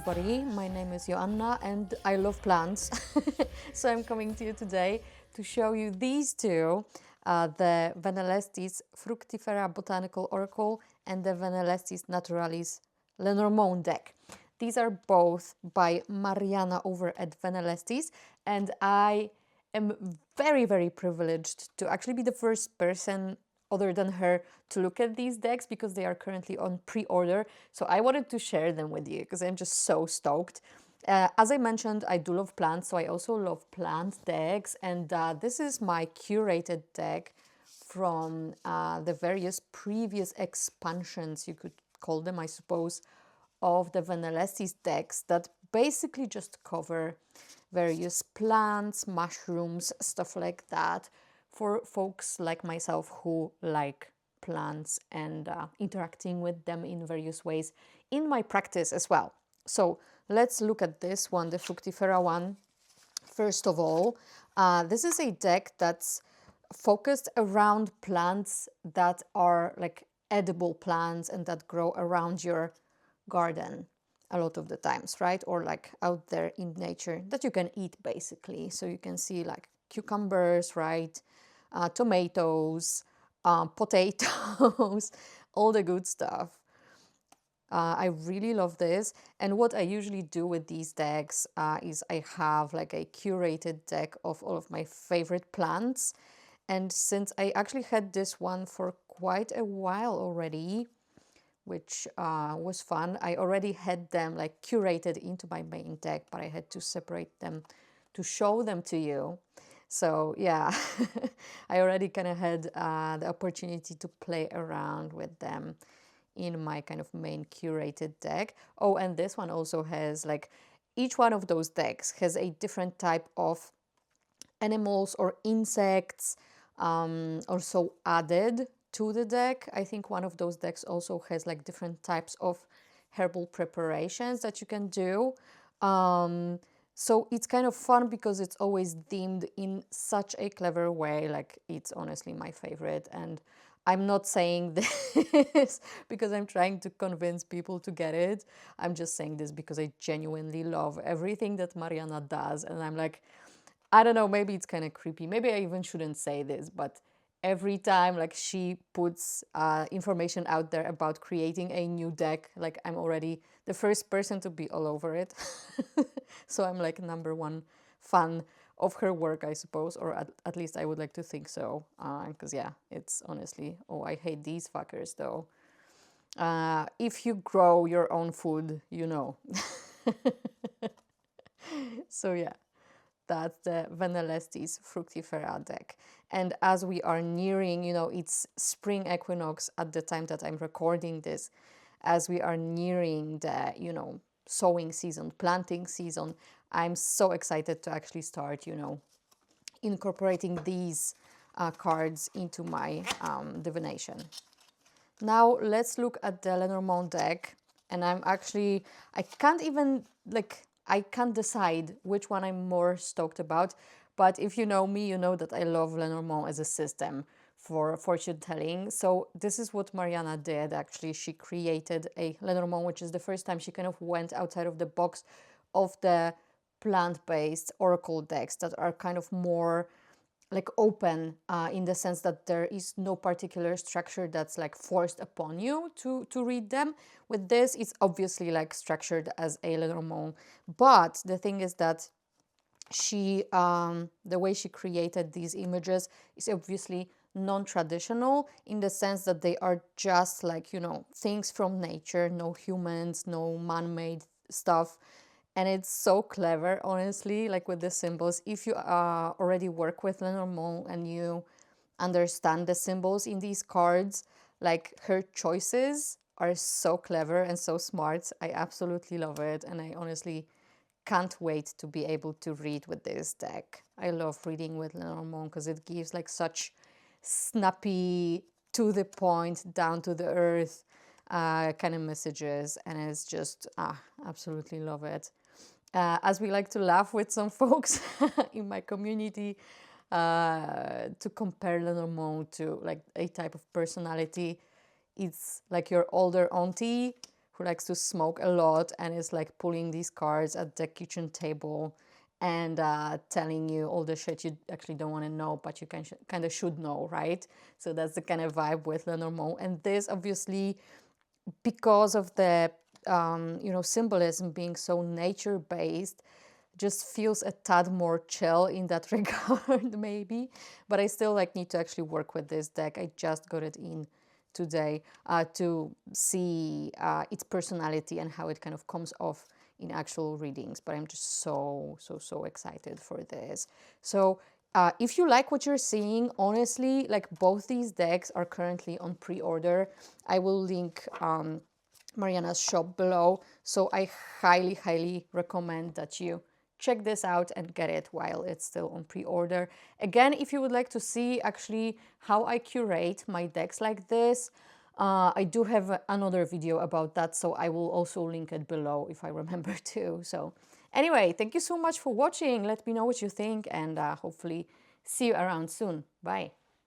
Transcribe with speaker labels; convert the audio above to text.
Speaker 1: everybody, my name is Joanna and I love plants. So I'm coming to you today to show you these two, the Venelestis Fructifera Botanical Oracle and the Venelestis Naturalis Lenormand deck. These are both by Mariana over at Venelestis, and I am very, very privileged to actually be the first person other than her to look at these decks because they are currently on pre-order. So I wanted to share them with you because I'm just so stoked. As I mentioned, I do love plants, so I also love plant decks, and this is my curated deck from the various previous expansions, you could call them, I suppose, of the Venelestis decks that basically just cover various plants, mushrooms, stuff like that, for folks like myself who like plants and interacting with them in various ways in my practice as well. So let's look at this one, the Fructifera one. First of all, this is a deck that's focused around plants that are like edible plants and that grow around your garden a lot of the times, right? Or like out there in nature that you can eat basically. So you can see like cucumbers, right? Tomatoes, potatoes, all the good stuff. I really love this. And what I usually do with these decks is I have like a curated deck of all of my favorite plants. And since I actually had this one for quite a while already, which was fun, I already had them like curated into my main deck, but I had to separate them to show them to you. So yeah, I already kind of had the opportunity to play around with them in my kind of main curated deck. Oh, and this one also has like, each one of those decks has a different type of animals or insects also added to the deck. I think one of those decks also has like different types of herbal preparations that you can do. So it's kind of fun because it's always themed in such a clever way. Like, it's honestly my favorite. And I'm not saying this because I'm trying to convince people to get it. I'm just saying this because I genuinely love everything that Mariana does. And I'm like, I don't know, maybe it's kind of creepy. Maybe I even shouldn't say this, but every time like she puts information out there about creating a new deck, like I'm already the first person to be all over it. So I'm like #1 fan of her work, I suppose, or at least I would like to think so. Because yeah, it's honestly, oh, I hate these fuckers though. If you grow your own food, you know. So yeah, that's the Venelestis Fructifera deck. And as we are nearing, you know, it's spring equinox at the time that I'm recording this, as we are nearing the, you know, sowing season, planting season, I'm so excited to actually start, you know, incorporating these cards into my divination. Now let's look at the Lenormand deck, and I can't even, like, I can't decide which one I'm more stoked about, but if you know me, you know that I love Lenormand as a system for fortune telling. So this is what Mariana did actually. She created a Lenormand, which is the first time she kind of went outside of the box of the plant-based oracle decks that are kind of more like open in the sense that there is no particular structure that's like forced upon you to read them. With this, it's obviously like structured as a Lenormand, but the thing is that she the way she created these images is obviously non-traditional in the sense that they are just like, you know, things from nature, no humans, no man-made stuff. And it's so clever, honestly, like with the symbols. If you already work with Lenormand and you understand the symbols in these cards, like her choices are so clever and so smart. I absolutely love it. And I honestly can't wait to be able to read with this deck. I love reading with Lenormand because it gives like such snappy, to the point, down to the earth kind of messages. And it's just, absolutely love it. As we like to laugh with some folks in my community, to compare Lenormand to like a type of personality, it's like your older auntie who likes to smoke a lot and is like pulling these cards at the kitchen table and telling you all the shit you actually don't want to know, but you kind of should know, right? So that's the kind of vibe with Lenormand. And this, obviously, because of the symbolism being so nature-based, just feels a tad more chill in that regard, maybe. But I still need to actually work with this deck. I just got it in today to see its personality and how it kind of comes off in actual readings. But I'm just so excited for this. So if you like what you're seeing, honestly, both these decks are currently on pre-order. I will link Mariana's shop below. So I highly recommend that you check this out and get it while it's still on pre-order. Again, if you would like to see actually how I curate my decks like this, I do have another video about that, so I will also link it below if I remember to. So anyway, thank you so much for watching. Let me know what you think, and hopefully see you around soon. Bye.